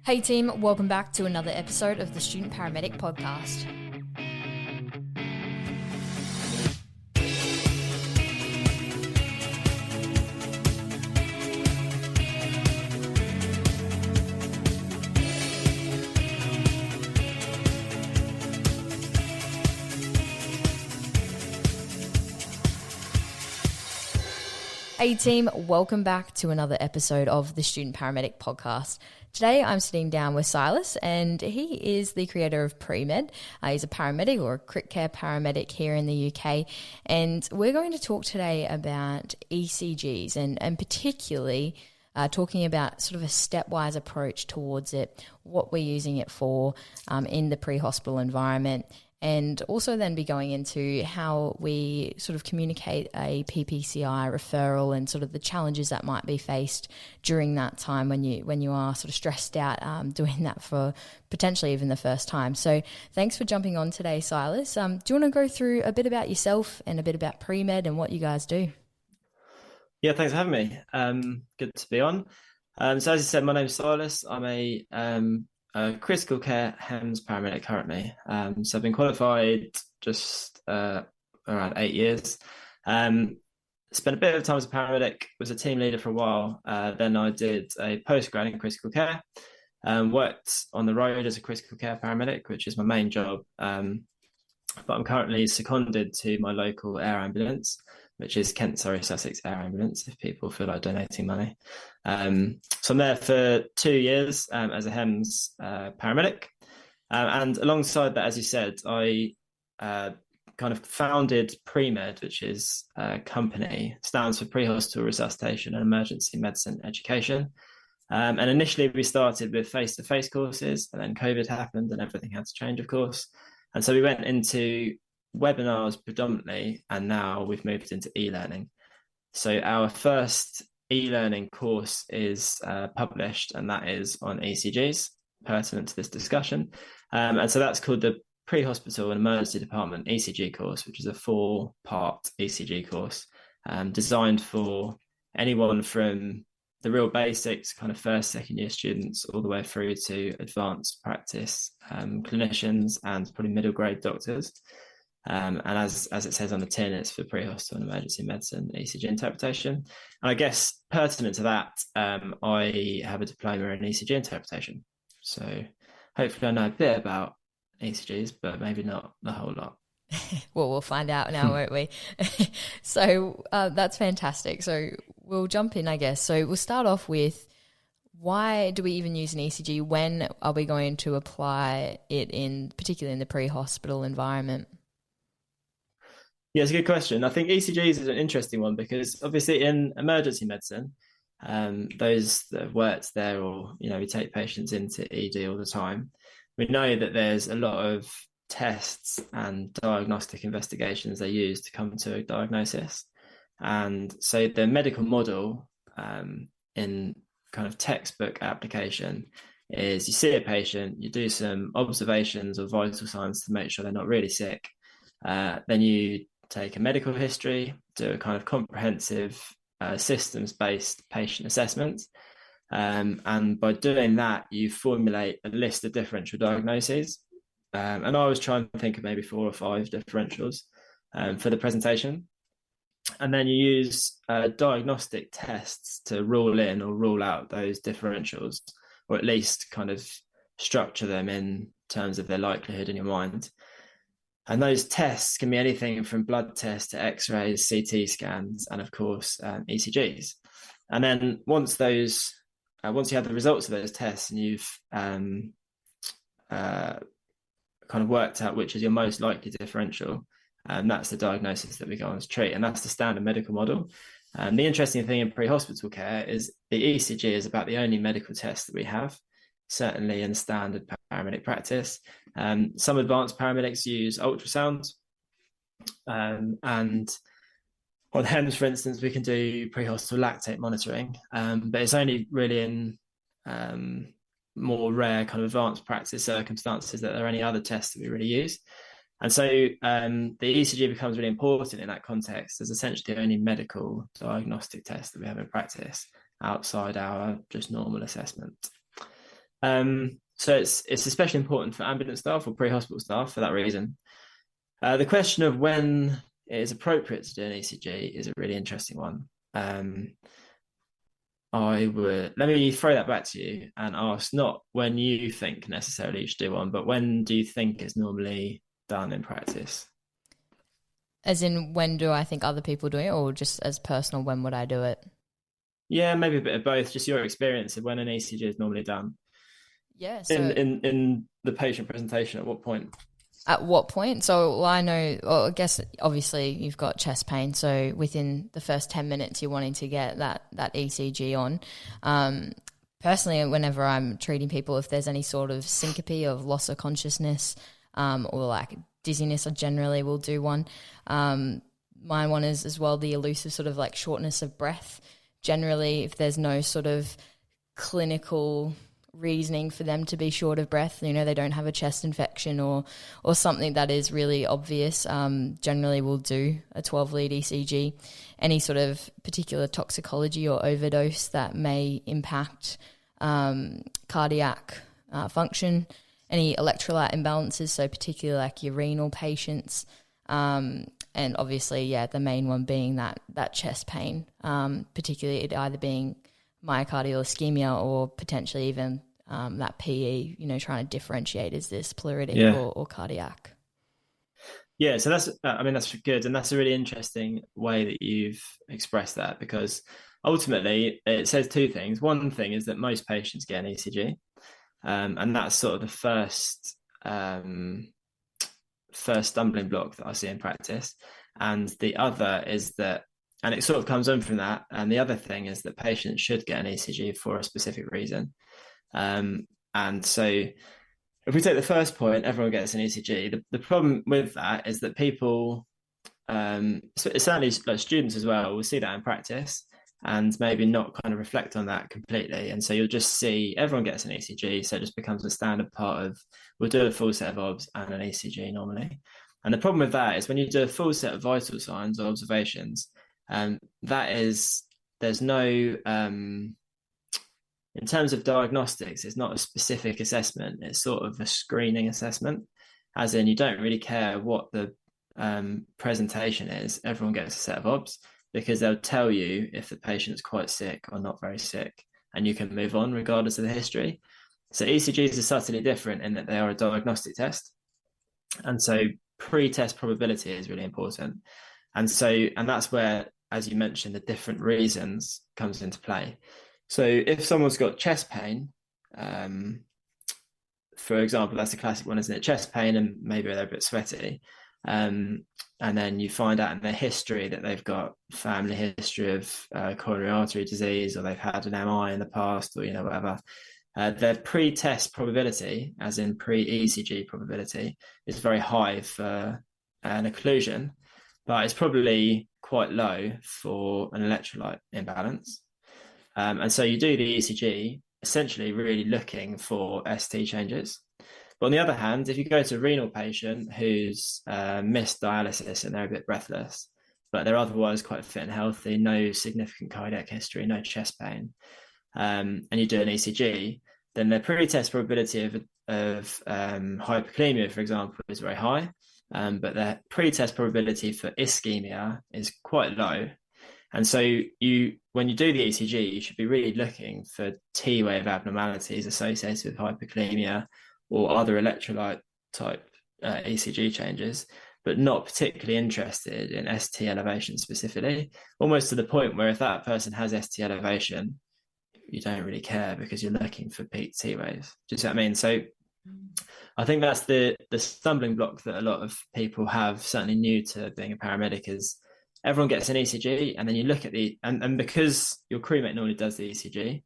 Hey team, welcome back to another episode of the Student Paramedic Podcast. Hey team, welcome back to another episode of the Student Paramedic Podcast. Today I'm sitting down with Silas, and he is the creator of PREMED. He's a paramedic or a crit care paramedic here in the UK, and we're going to talk today about ECGs and particularly talking about sort of a stepwise approach towards it, what we're using it for in the pre-hospital environment, and also then be going into how we sort of communicate a pPCI referral and sort of the challenges that might be faced during that time when you are sort of stressed out doing that for potentially even the first time. So thanks for jumping on today, Silas. Do you want to go through a bit about yourself and a bit about PREMED and what you guys do? Yeah, thanks for having me. Good to be on. So as you said, my name's Silas. I'm a critical care HEMS paramedic currently. So I've been qualified just around 8 years. Spent a bit of time as a paramedic, was a team leader for a while. Then I did a postgrad in critical care. Worked on the road as a critical care paramedic, which is my main job. But I'm currently seconded to my local air ambulance, which is Kent, Surrey, Sussex Air Ambulance, if people feel like donating money. So I'm there for 2 years as a HEMS paramedic. And alongside that, as you said, I kind of founded PREMED, which is a company, stands for Prehospital Resuscitation and Emergency Medicine Education. And initially we started with face-to-face courses, and then COVID happened and everything had to change, of course. And so we went into webinars predominantly, and now we've moved into e-learning. So our first e-learning course is published, and that is on ECGs, pertinent to this discussion. And so that's called the Pre-Hospital and Emergency Department ECG course, which is a 4-part ECG course designed for anyone from the real basics, kind of first, second year students, all the way through to advanced practice clinicians and probably middle grade doctors. And as it says on the tin, it's for pre-hospital and emergency medicine ECG interpretation. And I guess pertinent to that, I have a diploma in ECG interpretation. So hopefully I know a bit about ECGs, but maybe not the whole lot. Well, we'll find out now, won't we? So that's fantastic. So we'll jump in, I guess. So we'll start off with, why do we even use an ECG? When are we going to apply it particularly in the pre-hospital environment? Yeah, it's a good question. I think ECGs is an interesting one because obviously in emergency medicine, those that have worked there, or, we take patients into ED all the time. We know that there's a lot of tests and diagnostic investigations they use to come to a diagnosis. And so the medical model in kind of textbook application is you see a patient, you do some observations or vital signs to make sure they're not really sick. Then you take a medical history, do a kind of comprehensive systems-based patient assessment. And by doing that, you formulate a list of differential diagnoses. And I was trying to think of maybe 4 or 5 differentials for the presentation. And then you use diagnostic tests to rule in or rule out those differentials, or at least kind of structure them in terms of their likelihood in your mind. And those tests can be anything from blood tests to X-rays, CT scans, and of course, ECGs. And then once you have the results of those tests and you've kind of worked out which is your most likely differential, and that's the diagnosis that we go on to treat. And that's the standard medical model. The interesting thing in pre-hospital care is the ECG is about the only medical test that we have, certainly in standard paramedic practice. Some advanced paramedics use ultrasound. And on HEMS, for instance, we can do pre-hospital lactate monitoring, but it's only really in more rare kind of advanced practice circumstances that there are any other tests that we really use. And so the ECG becomes really important in that context as essentially the only medical diagnostic test that we have in practice outside our just normal assessment. So it's especially important for ambulance staff or pre-hospital staff for that reason. The question of when it is appropriate to do an ECG is a really interesting one. Let me throw that back to you and ask not when you think necessarily you should do one, but when do you think it's normally done in practice? As in, when do I think other people doing it, or just as personal, when would I do it? Yeah, maybe a bit of both. Just your experience of when an ECG is normally done Yeah, in so in the patient presentation. At what point? at what point? So I know, well, I guess obviously you've got chest pain, so within the first 10 minutes you're wanting to get that ECG on. Personally, whenever I'm treating people, if there's any sort of syncope of loss of consciousness or like dizziness, I generally will do one. My one is as well the elusive sort of like shortness of breath. Generally, if there's no sort of clinical reasoning for them to be short of breath, they don't have a chest infection or something that is really obvious, generally we'll do a 12-lead ECG. Any sort of particular toxicology or overdose that may impact cardiac function, any electrolyte imbalances, so particularly like your renal patients, and obviously, the main one being that chest pain, particularly it either being myocardial ischemia or potentially even that PE, trying to differentiate, is this pleuritic or cardiac? Yeah, so that's good. And that's a really interesting way that you've expressed that, because ultimately it says two things. One thing is that most patients get an ECG, and that's sort of the first stumbling block that I see in practice. And the other is that, and it sort of comes on from that, and the other thing is that patients should get an ECG for a specific reason. And so if we take the first point, everyone gets an ECG. The problem with that is that people, certainly like students as well, will see that in practice and maybe not kind of reflect on that completely. And so you'll just see everyone gets an ECG, so it just becomes a standard part of, we'll do a full set of obs and an ECG normally. And the problem with that is when you do a full set of vital signs or observations, there's no, in terms of diagnostics, it's not a specific assessment. It's sort of a screening assessment, as in you don't really care what the presentation is. Everyone gets a set of obs because they'll tell you if the patient's quite sick or not very sick, and you can move on regardless of the history. So ECGs are subtly different in that they are a diagnostic test. And so pre-test probability is really important. And that's where, as you mentioned, the different reasons comes into play. So if someone's got chest pain, for example, that's a classic one, isn't it? Chest pain, and maybe they're a bit sweaty. And then you find out in their history that they've got family history of coronary artery disease, or they've had an MI in the past, or whatever. Their pre-test probability, as in pre-ECG probability, is very high for an occlusion, but it's probably quite low for an electrolyte imbalance. And so you do the ECG, essentially really looking for ST changes. But on the other hand, if you go to a renal patient who's missed dialysis and they're a bit breathless, but they're otherwise quite fit and healthy, no significant cardiac history, no chest pain, and you do an ECG, then their pre-test probability of hyperkalemia, for example, is very high, but their pre-test probability for ischemia is quite low. And so when you do the ECG, you should be really looking for T-wave abnormalities associated with hyperkalemia or other electrolyte type ECG changes, but not particularly interested in ST elevation specifically, almost to the point where if that person has ST elevation, you don't really care because you're looking for peak T waves. Do you see what I mean? So I think that's the stumbling block that a lot of people have, certainly new to being a paramedic, is everyone gets an ECG, and then you look at and because your crewmate normally does the ECG,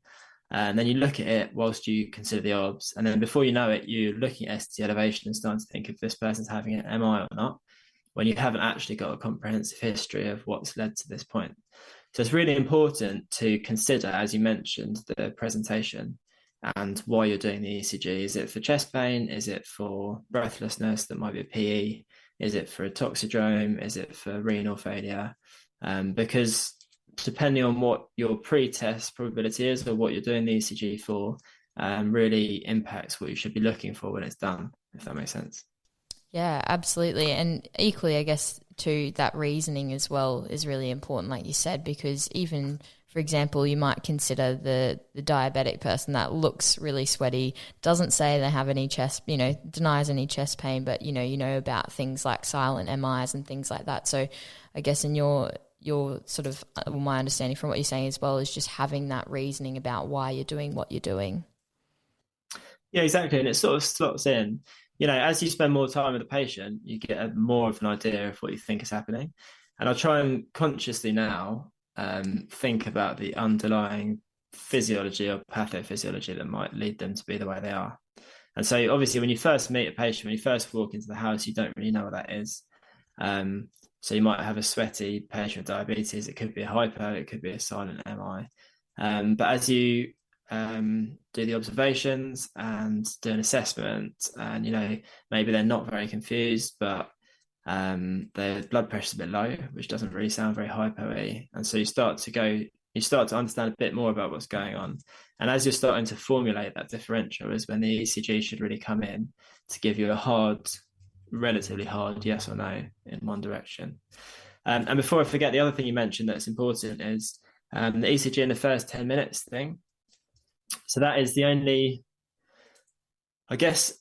and then you look at it whilst you consider the obs, and then before you know it, you're looking at ST elevation and starting to think if this person's having an MI or not, when you haven't actually got a comprehensive history of what's led to this point. So it's really important to consider, as you mentioned, the presentation and why you're doing the ECG. Is it for chest pain? Is it for breathlessness that might be a PE? Is it for a toxidrome? Is it for renal failure? Because depending on what your pre-test probability is or what you're doing the ECG for, really impacts what you should be looking for when it's done, if that makes sense. Yeah, absolutely. And equally, I guess, too, that reasoning as well is really important, like you said, because even, for example, you might consider the diabetic person that looks really sweaty, doesn't say they have any chest, denies any chest pain, but, you know about things like silent MIs and things like that. So I guess in your sort of, my understanding from what you're saying as well is just having that reasoning about why you're doing what you're doing. Yeah, exactly. And it sort of slots in. As you spend more time with the patient, you get more of an idea of what you think is happening. And I'll try and consciously now think about the underlying physiology or pathophysiology that might lead them to be the way they are. And so obviously when you first meet a patient, when you first walk into the house, you don't really know what that is. So you might have a sweaty patient with diabetes. It could be a hypo, it could be a silent MI. But as you do the observations and do an assessment, and maybe they're not very confused, but their blood pressure is a bit low, which doesn't really sound very hypo-y, and so you start to understand a bit more about what's going on. And as you're starting to formulate that differential is when the ECG should really come in to give you a relatively hard yes or no in one direction. And before I forget, the other thing you mentioned that's important is the ECG in the first 10 minutes thing. So that is the only, I guess,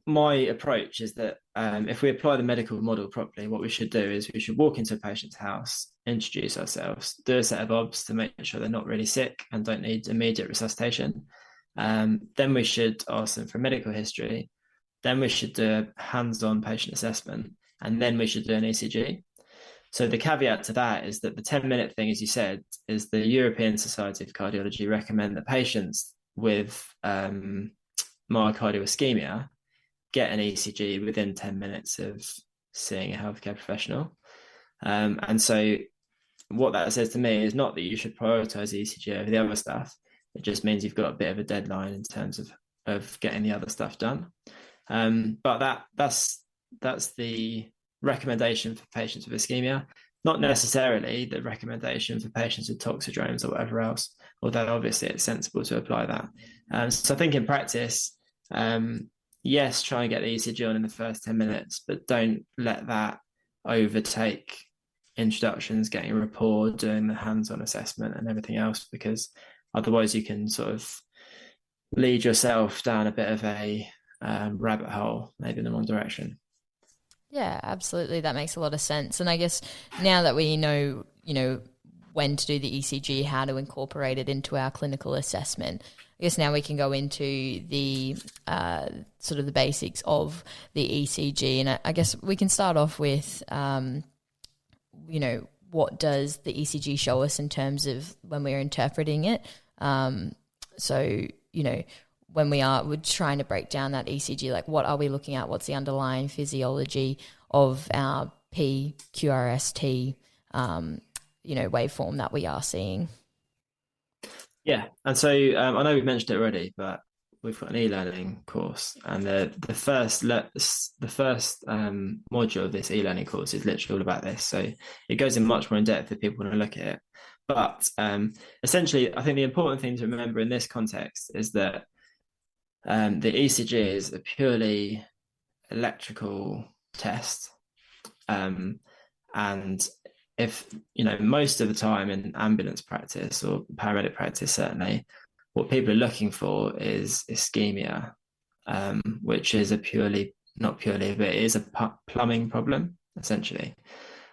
my approach is that if we apply the medical model properly, what we should do is we should walk into a patient's house, introduce ourselves, do a set of obs to make sure they're not really sick and don't need immediate resuscitation. Then we should ask them for medical history. Then we should do a hands-on patient assessment. And then we should do an ECG. So the caveat to that is that the 10-minute thing, as you said, is the European Society of Cardiology recommend that patients with myocardial ischemia get an ECG within 10 minutes of seeing a healthcare professional. And so what that says to me is not that you should prioritize ECG over the other stuff. It just means you've got a bit of a deadline in terms of getting the other stuff done. But that's the recommendation for patients with ischemia, not necessarily the recommendation for patients with toxidromes or whatever else, although obviously it's sensible to apply that. So I think in practice, yes, try and get the ECG on in the first 10 minutes, but don't let that overtake introductions, getting a rapport, doing the hands-on assessment and everything else, because otherwise you can sort of lead yourself down a bit of a rabbit hole, maybe in the wrong direction. Yeah, absolutely. That makes a lot of sense. And I guess now that we know, when to do the ECG, how to incorporate it into our clinical assessment, I guess now we can go into the sort of the basics of the ECG. And I guess we can start off with, what does the ECG show us in terms of when we're interpreting it? When we're trying to break down that ECG, like what are we looking at? What's the underlying physiology of our PQRST, waveform that we are seeing? Yeah, and so I know we've mentioned it already, but we've got an e-learning course, and the first module of this e-learning course is literally all about this. So it goes in much more in depth if people want to look at it. But essentially, I think the important thing to remember in this context is that the ECG is a purely electrical test, and if most of the time in ambulance practice or paramedic practice, certainly, what people are looking for is ischemia, which is not purely, but it is a plumbing problem essentially.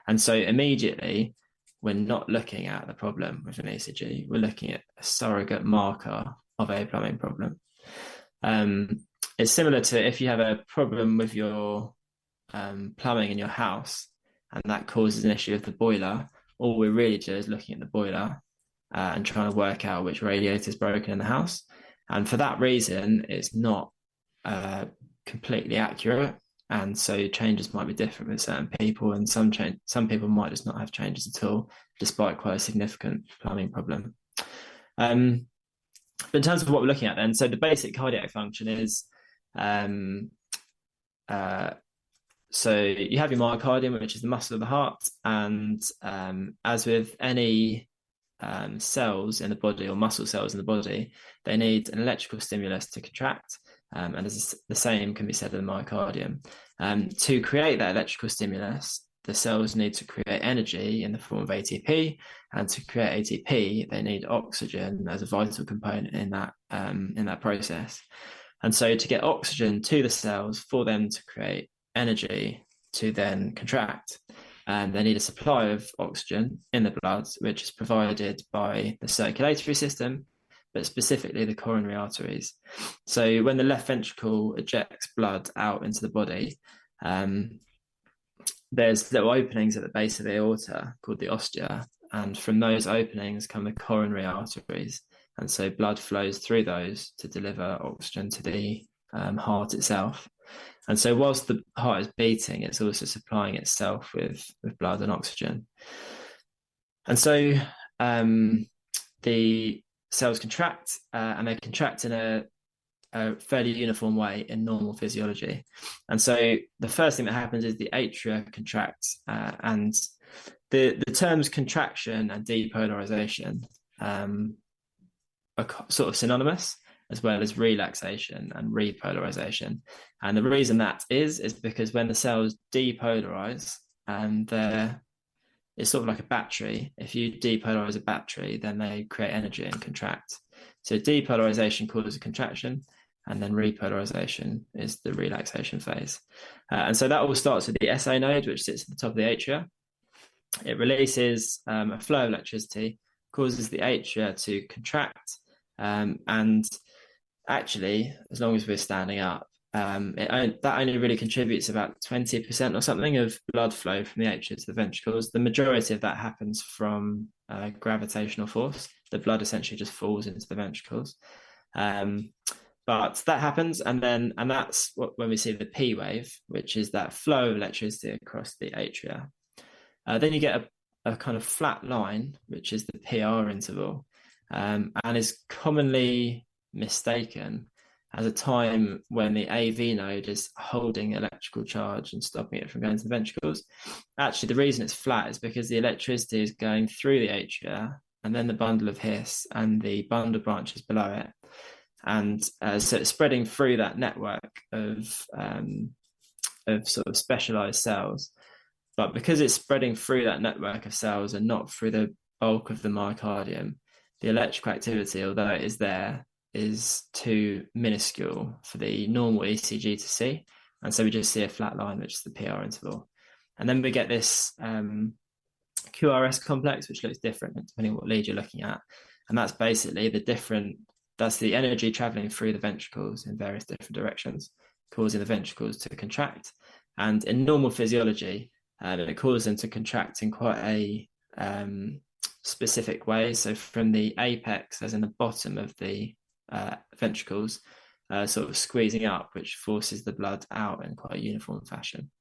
And so immediately, we're not looking at the problem with an ECG. We're looking at a surrogate marker of a plumbing problem. It's similar to if you have a problem with your plumbing in your house and that causes an issue with the boiler, all we really do is looking at the boiler and trying to work out which radiator is broken in the house. And for that reason, it's not completely accurate. And so changes might be different with certain people, and some people might just not have changes at all, despite quite a significant plumbing problem. But in terms of what we're looking at then, so the basic cardiac function is, so you have your myocardium, which is the muscle of the heart. And as with any cells in the body, or muscle cells in the body, they need an electrical stimulus to contract. And the same can be said of the myocardium. To create that electrical stimulus, the cells need to create energy in the form of ATP, and to create ATP, they need oxygen as a vital component in that process. And so to get oxygen to the cells for them to create energy to then contract, they need a supply of oxygen in the blood, which is provided by the circulatory system, but specifically the coronary arteries. So when the left ventricle ejects blood out into the body, there's little openings at the base of the aorta called the ostia, and from those openings come the coronary arteries. And so blood flows through those to deliver oxygen to the heart itself. And so whilst the heart is beating, it's also supplying itself with blood and oxygen. And so the cells contract, and they contract in a fairly uniform way in normal physiology. And so the first thing that happens is the atria contract, and the terms contraction and depolarization are sort of synonymous, as well as relaxation and repolarization. And the reason that is because when the cells depolarize, it's sort of like a battery. If you depolarize a battery, then they create energy and contract. So depolarization causes a contraction, and then repolarization is the relaxation phase. And so that all starts with the SA node, which sits at the top of the atria. It releases a flow of electricity, causes the atria to contract, and actually, as long as we're standing up, that only really contributes about 20% or something of blood flow from the atria to the ventricles. The majority of that happens from gravitational force. The blood essentially just falls into the ventricles. But that happens, and that's when we see the P wave, which is that flow of electricity across the atria. Then you get a kind of flat line, which is the PR interval, and is commonly mistaken as a time when the AV node is holding electrical charge and stopping it from going to the ventricles. Actually, the reason it's flat is because the electricity is going through the atria, and then the bundle of His and the bundle branches below it. And so it's spreading through that network of sort of specialized cells. But because it's spreading through that network of cells and not through the bulk of the myocardium, the electrical activity, although it is there, is too minuscule for the normal ECG to see. And so we just see a flat line, which is the PR interval. And then we get this QRS complex, which looks different depending on what lead you're looking at. And that's basically that's the energy traveling through the ventricles in various different directions, causing the ventricles to contract. And in normal physiology, it causes them to contract in quite a specific way. So from the apex, as in the bottom of the ventricles, sort of squeezing up, which forces the blood out in quite a uniform fashion.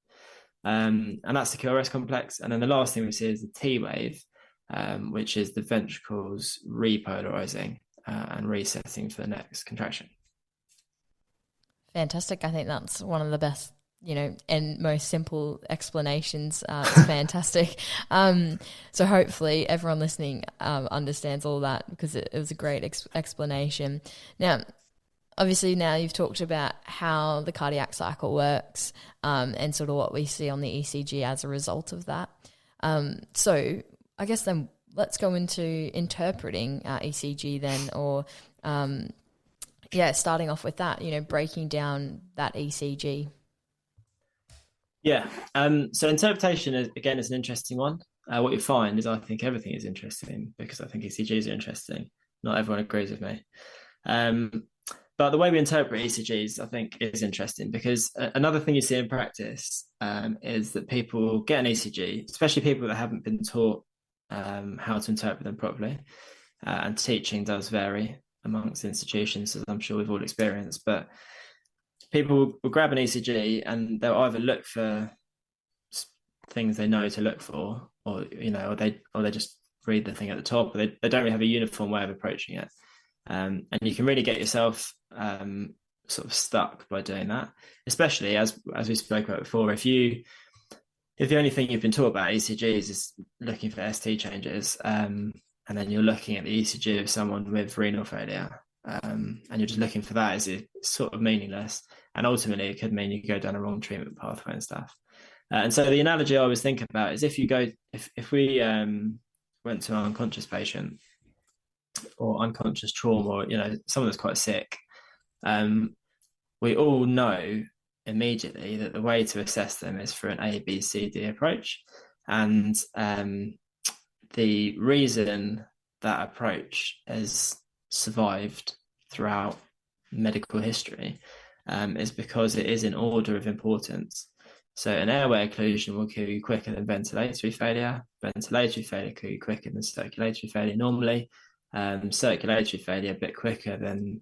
And that's the QRS complex. And then the last thing we see is the T wave, which is the ventricles repolarizing and resetting for the next contraction. Fantastic. I think that's one of the best, and most simple explanations. It's fantastic. So hopefully everyone listening understands all that, because it was a great explanation. Now, obviously now you've talked about how the cardiac cycle works, and sort of what we see on the ECG as a result of that. So I guess then let's go into interpreting ECG then, or starting off with that, breaking down that ECG. Yeah. So interpretation is an interesting one. What you find is I think everything is interesting, because I think ECGs are interesting. Not everyone agrees with me. But the way we interpret ECGs, I think, is interesting, because another thing you see in practice is that people get an ECG, especially people that haven't been taught how to interpret them properly. And teaching does vary amongst institutions, as I'm sure we've all experienced. But people will grab an ECG and they'll either look for things they know to look for, or they just read the thing at the top, or they don't really have a uniform way of approaching it. And you can really get yourself sort of stuck by doing that, especially as we spoke about before. If the only thing you've been taught about ECGs is looking for ST changes, and then you're looking at the ECG of someone with renal failure, and you're just looking for that, it's sort of meaningless. And ultimately, it could mean you go down a wrong treatment pathway and stuff. And so the analogy I always think about is if we went to an unconscious patient or unconscious trauma, or someone that's quite sick, we all know immediately that the way to assess them is through an A, B, C, D approach. And the reason that approach has survived throughout medical history is because it is in order of importance. So an airway occlusion will kill you quicker than ventilatory failure. Ventilatory failure kill you quicker than circulatory failure normally. Circulatory failure a bit quicker than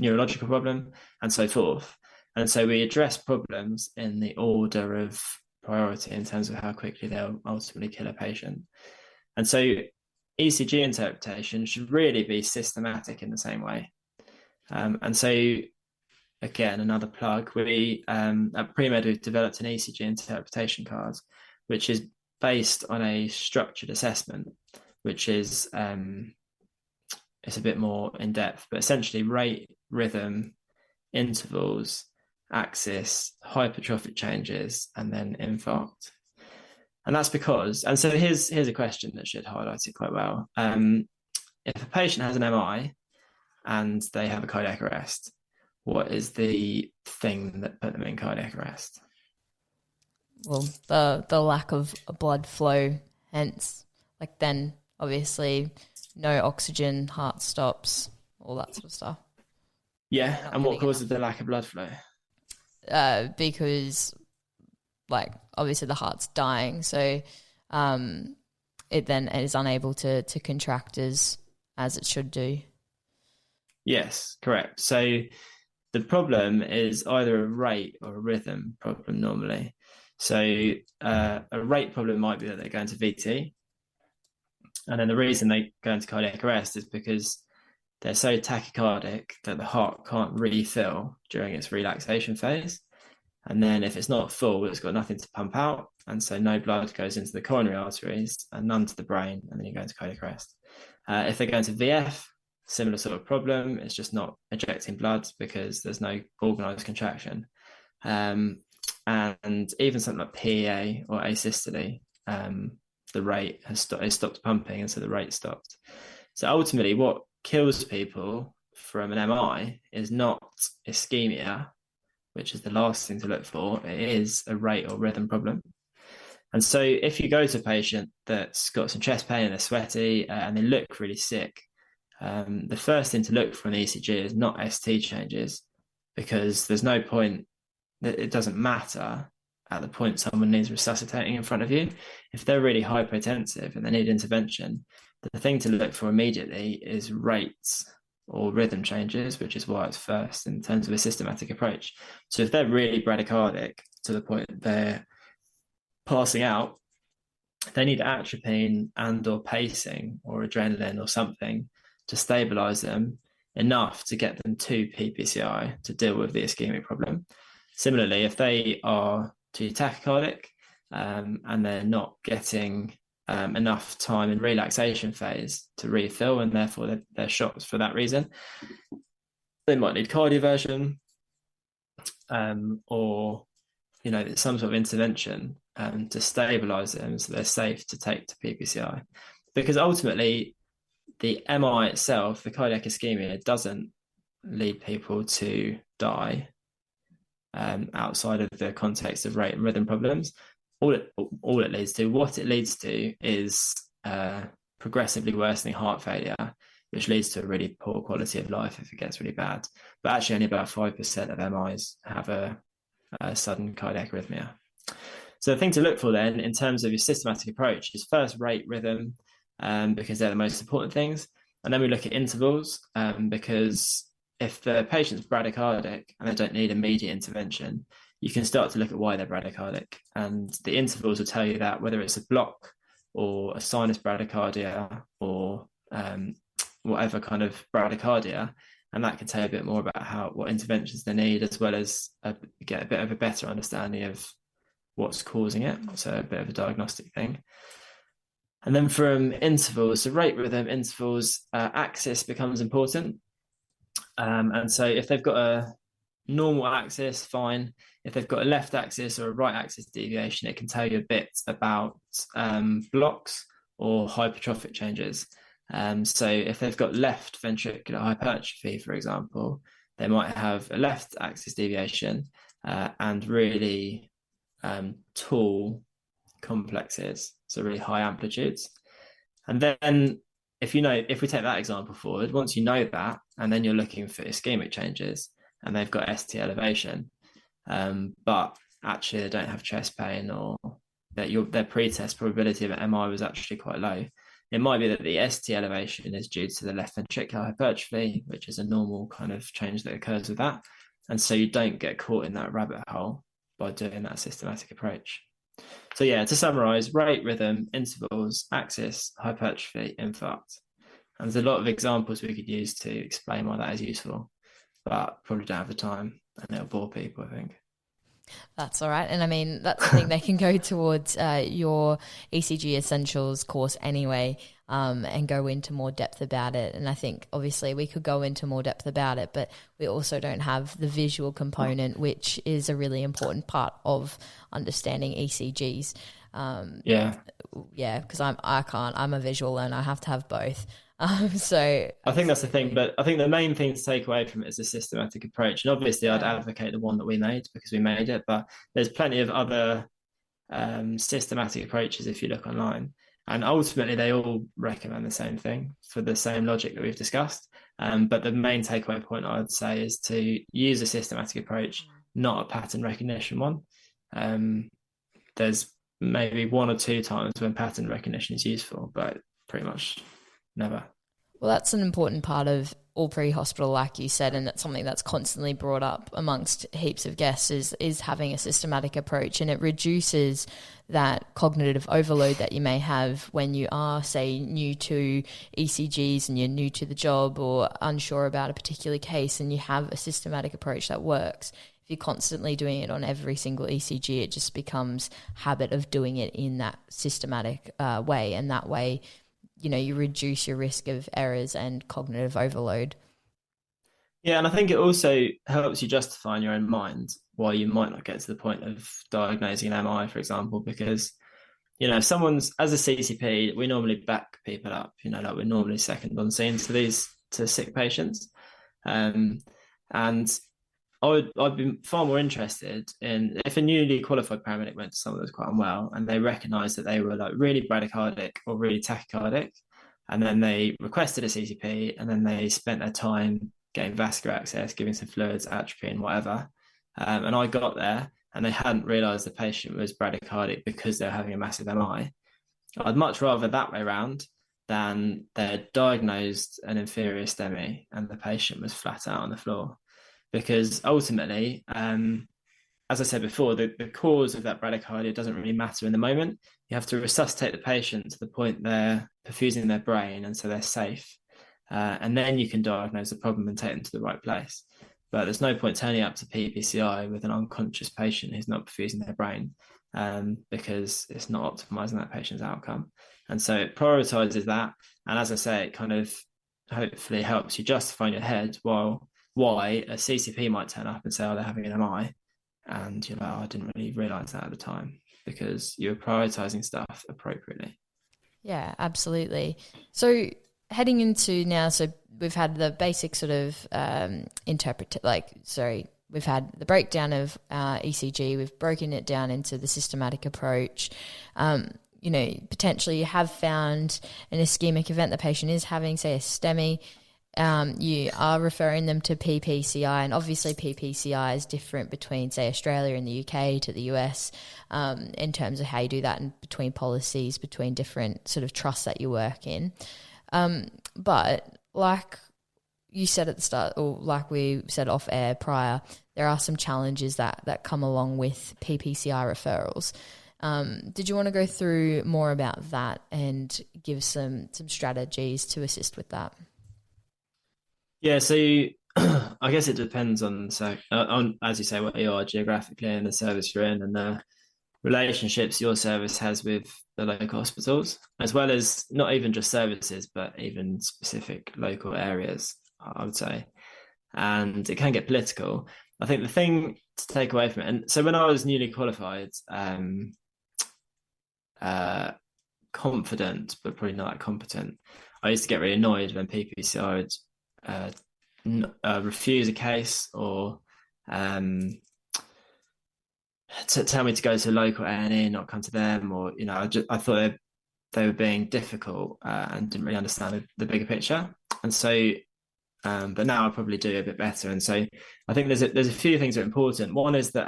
neurological problem, and so forth. And so we address problems in the order of priority in terms of how quickly they'll ultimately kill a patient. And so ECG interpretation should really be systematic in the same way. And so, again, another plug, we at PREMED, we've developed an ECG interpretation card, which is based on a structured assessment, which is it's a bit more in depth, but essentially rate, rhythm, intervals, axis, hypertrophic changes, and then infarct. And that's because, and so here's a question that should highlight it quite well. If a patient has an MI and they have a cardiac arrest, what is the thing that put them in cardiac arrest? Well, the lack of blood flow, hence, then obviously no oxygen, heart stops, all that sort of stuff. Yeah, and what causes the lack of blood flow? Because obviously the heart's dying, so it then is unable to contract as it should do. Yes, correct. So the problem is either a rate or a rhythm problem normally. So a rate problem might be that they're going to VT, and then the reason they go into cardiac arrest is because they're so tachycardic that the heart can't refill during its relaxation phase. And then if it's not full, it's got nothing to pump out. And so no blood goes into the coronary arteries and none to the brain. And then you go into cardiac arrest. If they go into VF, similar sort of problem. It's just not ejecting blood because there's no organized contraction. And even something like PEA or asystole, the rate has stopped pumping, and so the rate stopped. So ultimately, what kills people from an MI is not ischemia, which is the last thing to look for. It is a rate or rhythm problem. And so if you go to a patient that's got some chest pain and they're sweaty and they look really sick, the first thing to look for in the ECG is not ST changes, because there's no point, it doesn't matter at the point someone needs resuscitating in front of you. If they're really hypotensive and they need intervention, the thing to look for immediately is rates or rhythm changes, which is why it's first in terms of a systematic approach. So if they're really bradycardic to the point they're passing out, they need atropine and or pacing or adrenaline or something to stabilize them enough to get them to pPCI to deal with the ischemic problem. Similarly, if they are too tachycardic and they're not getting enough time in relaxation phase to refill, and therefore they're shocked for that reason, they might need cardioversion or some sort of intervention to stabilize them so they're safe to take to pPCI. Because ultimately, the MI itself, the cardiac ischemia, doesn't lead people to die outside of the context of rate and rhythm problems. All it leads to, what it leads to is progressively worsening heart failure, which leads to a really poor quality of life if it gets really bad. But actually only about 5% of MIs have a sudden cardiac arrhythmia. So the thing to look for then in terms of your systematic approach is first rate, rhythm, because they're the most important things. And then we look at intervals, because if the patient's bradycardic and they don't need immediate intervention, you can start to look at why they're bradycardic. And the intervals will tell you that, whether it's a block or a sinus bradycardia or whatever kind of bradycardia. And that can tell you a bit more about what interventions they need, as well as get a bit of a better understanding of what's causing it. So a bit of a diagnostic thing. And then from intervals, so rate rhythm intervals, axis becomes important. And so if they've got a normal axis, fine. If they've got a left axis or a right axis deviation, it can tell you a bit about blocks or hypertrophic changes. So if they've got left ventricular hypertrophy, for example, they might have a left axis deviation and really tall complexes, so really high amplitudes. And then if we take that example forward, once you know that, and then you're looking for ischemic changes, and they've got ST elevation, but actually they don't have chest pain, or that their pre-test probability of an MI was actually quite low. It might be that the ST elevation is due to the left ventricular hypertrophy, which is a normal kind of change that occurs with that. And so you don't get caught in that rabbit hole by doing that systematic approach. So yeah, to summarize, rate, rhythm, intervals, axis, hypertrophy, infarct. And there's a lot of examples we could use to explain why that is useful, but probably don't have the time and it'll bore people, I think. That's all right. And I mean, that's something they can go towards your ECG Essentials course anyway, and go into more depth about it. And I think obviously we could go into more depth about it, but we also don't have the visual component, which is a really important part of understanding ECGs. Yeah, because I'm a visual learner. I have to have both. So I think that's the thing, but I think the main thing to take away from it is a systematic approach. And obviously I'd advocate the one that we made because we made it, but there's plenty of other systematic approaches if you look online. And ultimately they all recommend the same thing for the same logic that we've discussed. But the main takeaway point I would say is to use a systematic approach, not a pattern recognition one. There's maybe one or two times when pattern recognition is useful, but pretty much never. Well, that's an important part of all pre-hospital, like you said, and it's something that's constantly brought up amongst heaps of guests is having a systematic approach, and it reduces that cognitive overload that you may have when you are, say, new to ECGs and you're new to the job or unsure about a particular case, and you have a systematic approach that works. If you're constantly doing it on every single ECG, it just becomes habit of doing it in that systematic way, and that way you reduce your risk of errors and cognitive overload. Yeah, and I think it also helps you justify in your own mind why you might not get to the point of diagnosing an MI, for example, because, if someone's, as a CCP, we normally back people up, like we're normally second on scene to sick patients. And I'd be far more interested in if a newly qualified paramedic went to someone that was quite unwell and they recognised that they were like really bradycardic or really tachycardic, and then they requested a CCP, and then they spent their time getting vascular access, giving some fluids, atropine, whatever. And I got there and they hadn't realised the patient was bradycardic because they're having a massive MI. I'd much rather that way around than they're diagnosed an inferior STEMI and the patient was flat out on the floor. Because ultimately, as I said before, the cause of that bradycardia doesn't really matter in the moment. You have to resuscitate the patient to the point they're perfusing their brain and so they're safe. And then you can diagnose the problem and take them to the right place. But there's no point turning up to pPCI with an unconscious patient who's not perfusing their brain, because it's not optimizing that patient's outcome. And so it prioritizes that. And as I say, it kind of hopefully helps you justify in your head why a CCP might turn up and say, oh, they're having an MI. And you're like, oh, I didn't really realize that at the time, because you're prioritizing stuff appropriately. Yeah, absolutely. So heading into now, so we've had the basic sort of we've had the breakdown of ECG, we've broken it down into the systematic approach. Potentially you have found an ischemic event, the patient is having, say, a STEMI. You are referring them to pPCI, and obviously pPCI is different between, say, Australia and the UK to the US, in terms of how you do that, and between policies, between different sort of trusts that you work in. But like you said at the start, or like we said off air prior, there are some challenges that come along with pPCI referrals. Did you want to go through more about that and give some strategies to assist with that? Yeah, so I guess it depends on as you say, what you are geographically and the service you're in and relationships your service has with the local hospitals, as well as not even just services, but even specific local areas, I would say. And it can get political. I think the thing to take away from it, and so when I was newly qualified, confident, but probably not that competent, I used to get really annoyed when pPCI would refuse a case or to tell me to go to a local A&E, not come to them, or I thought they were being difficult and didn't really understand the bigger picture. And so, but now I probably do a bit better. And so, I think there's a few things that are important. One is that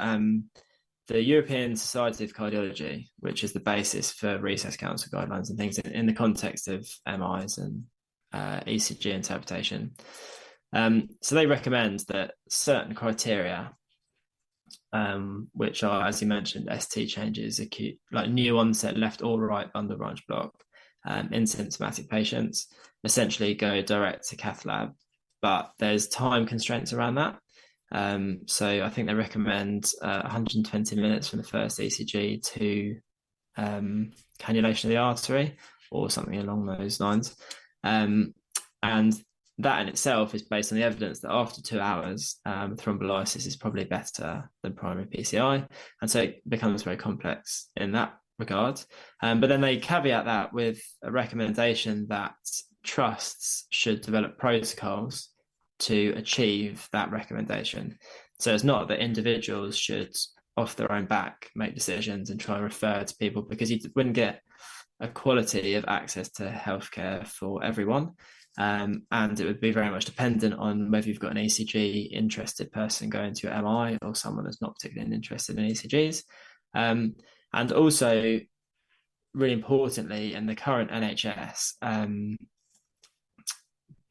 the European Society of Cardiology, which is the basis for Resus Council guidelines and things in the context of MIs and ECG interpretation. So they recommend that certain criteria, which are, as you mentioned, ST changes, acute, like new onset left or right bundle branch block, in symptomatic patients, essentially go direct to cath lab, but there's time constraints around that. So I think they recommend 120 minutes from the first ECG to cannulation of the artery or something along those lines. And that in itself is based on the evidence that after 2 hours, thrombolysis is probably better than primary PCI. And so it becomes very complex in that regard. But then they caveat that with a recommendation that trusts should develop protocols to achieve that recommendation. So it's not that individuals should, off their own back, make decisions and try and refer to people, because you wouldn't get a quality of access to healthcare for everyone. And it would be very much dependent on whether you've got an ECG interested person going to your MI or someone that's not particularly interested in ECGs. And also, really importantly, in the current NHS,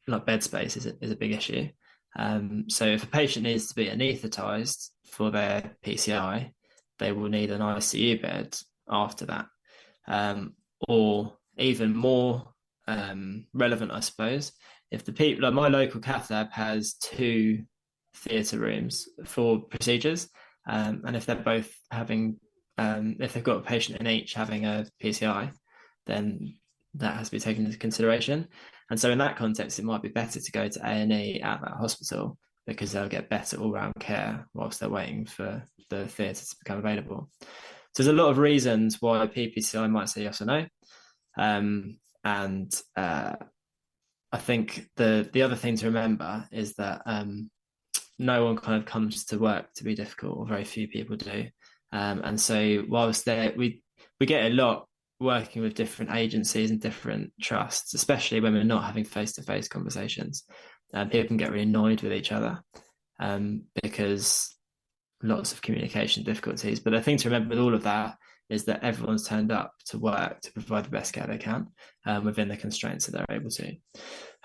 like bed space is a big issue. So if a patient needs to be anaesthetized for their PCI, they will need an ICU bed after that. Or even more relevant, I suppose, if the people, like my local cath lab has 2 theatre rooms for procedures, and if they're both having, if they've got a patient in each having a PCI, then that has to be taken into consideration. And so in that context, it might be better to go to A&E at that hospital, because they'll get better all-round care whilst they're waiting for the theatre to become available. So there's a lot of reasons why pPCI might say yes or no. And I think the other thing to remember is that no one kind of comes to work to be difficult, or very few people do. And so whilst we get a lot working with different agencies and different trusts, especially when we're not having face-to-face conversations, people can get really annoyed with each other because lots of communication difficulties. But the thing to remember with all of that is that everyone's turned up to work to provide the best care they can within the constraints that they're able to.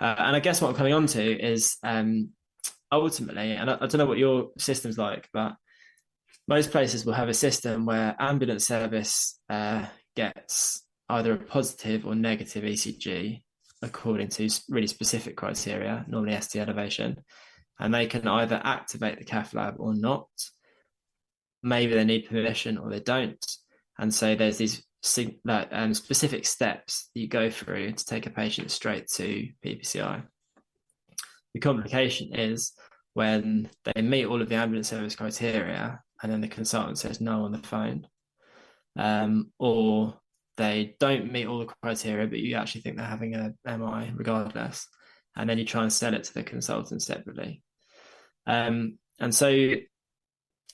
And I guess what I'm coming on to is ultimately, and I don't know what your system's like, but most places will have a system where ambulance service gets either a positive or negative ECG according to really specific criteria, normally ST elevation, and they can either activate the cath lab or not. Maybe they need permission or they don't. And so there's these specific steps that you go through to take a patient straight to pPCI. The complication is when they meet all of the ambulance service criteria and then the consultant says no on the phone, or they don't meet all the criteria, but you actually think they're having a MI regardless, and then you try and sell it to the consultant separately. And so,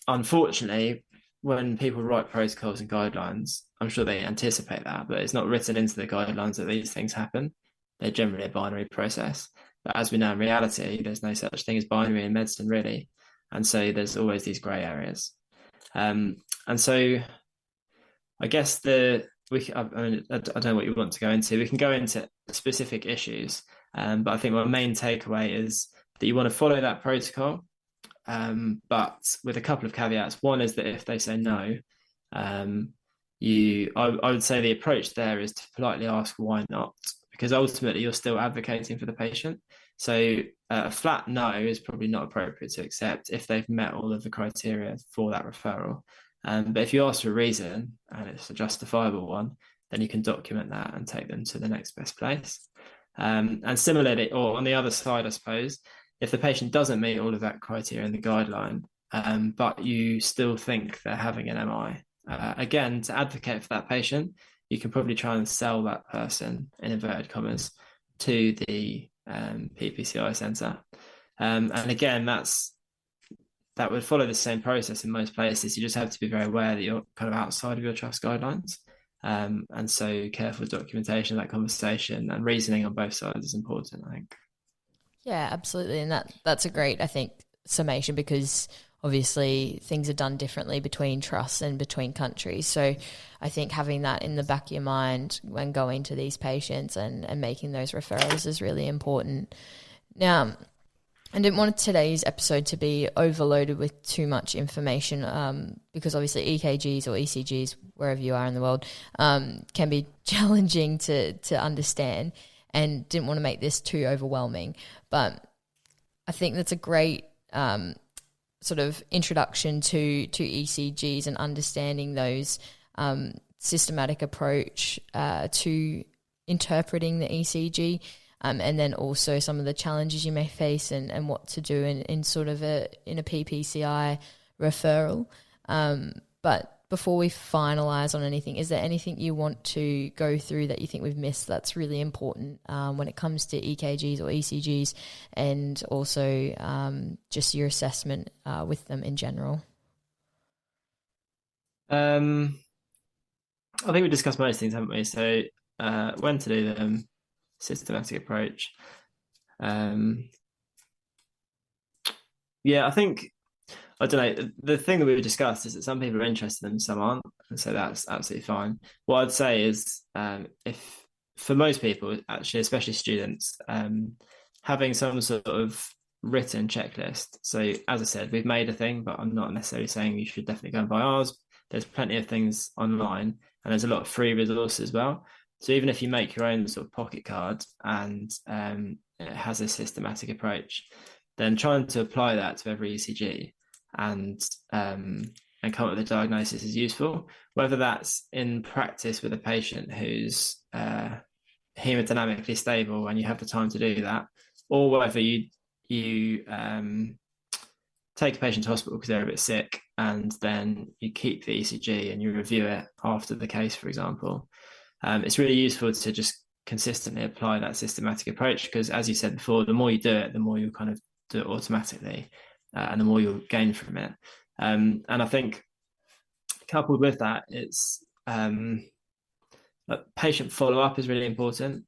unfortunately, when people write protocols and guidelines, I'm sure they anticipate that, but it's not written into the guidelines that these things happen. They're generally a binary process. But as we know in reality, there's no such thing as binary in medicine, really. And so there's always these grey areas. And so I guess I don't know what you want to go into. We can go into specific issues, but I think my main takeaway is that you want to follow that protocol, but with a couple of caveats. One is that if they say no, I would say the approach there is to politely ask why not, because ultimately you're still advocating for the patient. So a flat no is probably not appropriate to accept if they've met all of the criteria for that referral. But if you ask for a reason and it's a justifiable one, then you can document that and take them to the next best place. And similarly, or on the other side, I suppose, if the patient doesn't meet all of that criteria in the guideline, but you still think they're having an MI, again, to advocate for that patient, you can probably try and sell that person, in inverted commas, to the pPCI centre. And again, that would follow the same process in most places. You just have to be very aware that you're kind of outside of your trust guidelines. And so careful documentation of that conversation and reasoning on both sides is important, I think. Yeah, absolutely. And that's a great, I think, summation, because obviously things are done differently between trusts and between countries. So I think having that in the back of your mind when going to these patients and making those referrals is really important. Now, I didn't want today's episode to be overloaded with too much information, because obviously EKGs or ECGs, wherever you are in the world, can be challenging to understand, and didn't want to make this too overwhelming. But I think that's a great sort of introduction to ECGs and understanding those, systematic approach to interpreting the ECG. And then also some of the challenges you may face and what to do in sort of in a pPCI referral. But before we finalise on anything, is there anything you want to go through that you think we've missed that's really important when it comes to EKGs or ECGs, and also just your assessment with them in general? I think we discussed most things, haven't we? So when to do them, systematic approach. Yeah, I think, I don't know, the thing that we discussed is that some people are interested in them, some aren't, and so that's absolutely fine. What I'd say is, if for most people, actually, especially students, having some sort of written checklist. So as I said, we've made a thing, but I'm not necessarily saying you should definitely go and buy ours. There's plenty of things online, and there's a lot of free resources as well. So even if you make your own sort of pocket card and it has a systematic approach, then trying to apply that to every ECG and come up with a diagnosis is useful. Whether that's in practice with a patient who's hemodynamically stable and you have the time to do that, or whether you take a patient to hospital because they're a bit sick and then you keep the ECG and you review it after the case, for example. It's really useful to just consistently apply that systematic approach, because as you said before, the more you do it, the more you kind of do it automatically, and the more you'll gain from it. And I think coupled with that, it's patient follow-up is really important,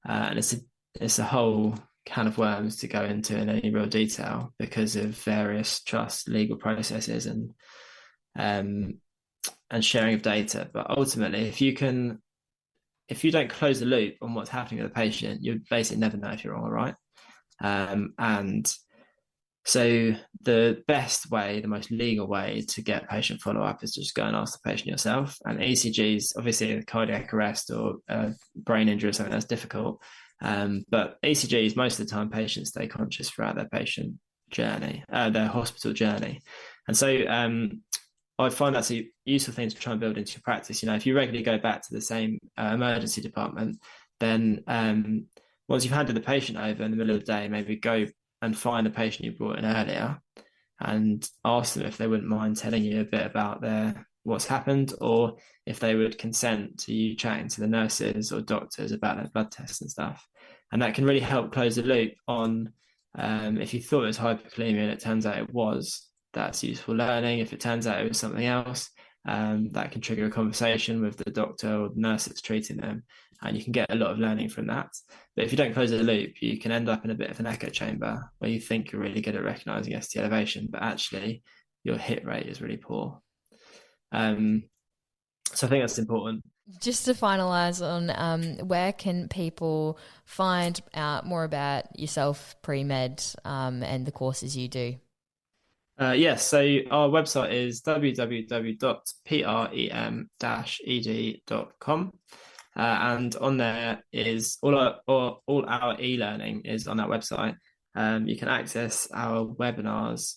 and it's a whole can of worms to go into in any real detail because of various trust legal processes and sharing of data. But ultimately, if you don't close the loop on what's happening with the patient, you basically never know if you're wrong or right. And so the best way, the most legal way to get patient follow-up is just go and ask the patient yourself. And ECGs, obviously a cardiac arrest or brain injury or something, that's difficult. But ECGs, most of the time, patients stay conscious throughout their patient journey, their hospital journey. And so I find that's a useful thing to try and build into your practice. If you regularly go back to the same emergency department, then once you've handed the patient over in the middle of the day, maybe go and find the patient you brought in earlier and ask them if they wouldn't mind telling you a bit about what's happened, or if they would consent to you chatting to the nurses or doctors about their blood tests and stuff. And that can really help close the loop on if you thought it was hyperkalemia and it turns out it was, that's useful learning. If it turns out it was something else, that can trigger a conversation with the doctor or the nurse that's treating them, and you can get a lot of learning from that. But if you don't close the loop, you can end up in a bit of an echo chamber where you think you're really good at recognizing ST elevation, but actually your hit rate is really poor. So I think that's important. Just to finalise on where can people find out more about yourself, PREMED, and the courses you do? Yes, so our website is www.prem-ed.com, and on there is all our e-learning is on that website. You can access our webinars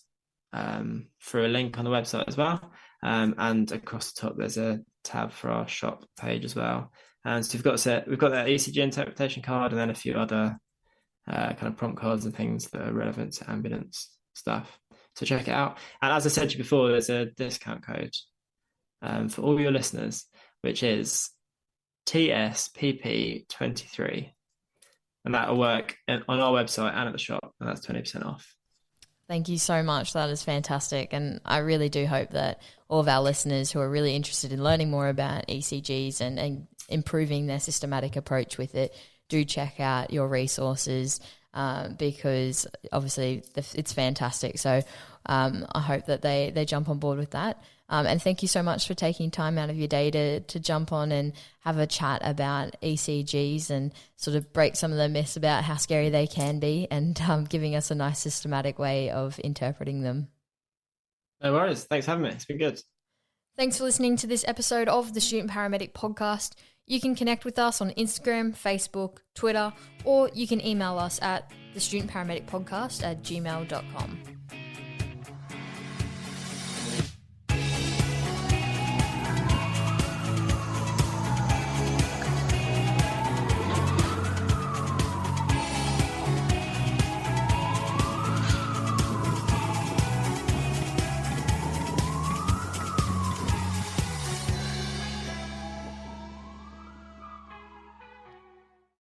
through a link on the website as well. And across the top, there's a tab for our shop page as well. And so we've got that ECG interpretation card, and then a few other kind of prompt cards and things that are relevant to ambulance stuff. So check it out. And as I said to you before, there's a discount code for all your listeners, which is TSPP23. And that will work on our website and at the shop, and that's 20% off. Thank you so much. That is fantastic. And I really do hope that all of our listeners who are really interested in learning more about ECGs and improving their systematic approach with it do check out your resources because obviously it's fantastic. So I hope that they jump on board with that. And thank you so much for taking time out of your day to jump on and have a chat about ECGs and sort of break some of the myths about how scary they can be and giving us a nice systematic way of interpreting them. No worries. Thanks for having me. It's been good. Thanks for listening to this episode of the Student Paramedic Podcast. You can connect with us on Instagram, Facebook, Twitter, or you can email us at thestudentparamedicpodcast@gmail.com.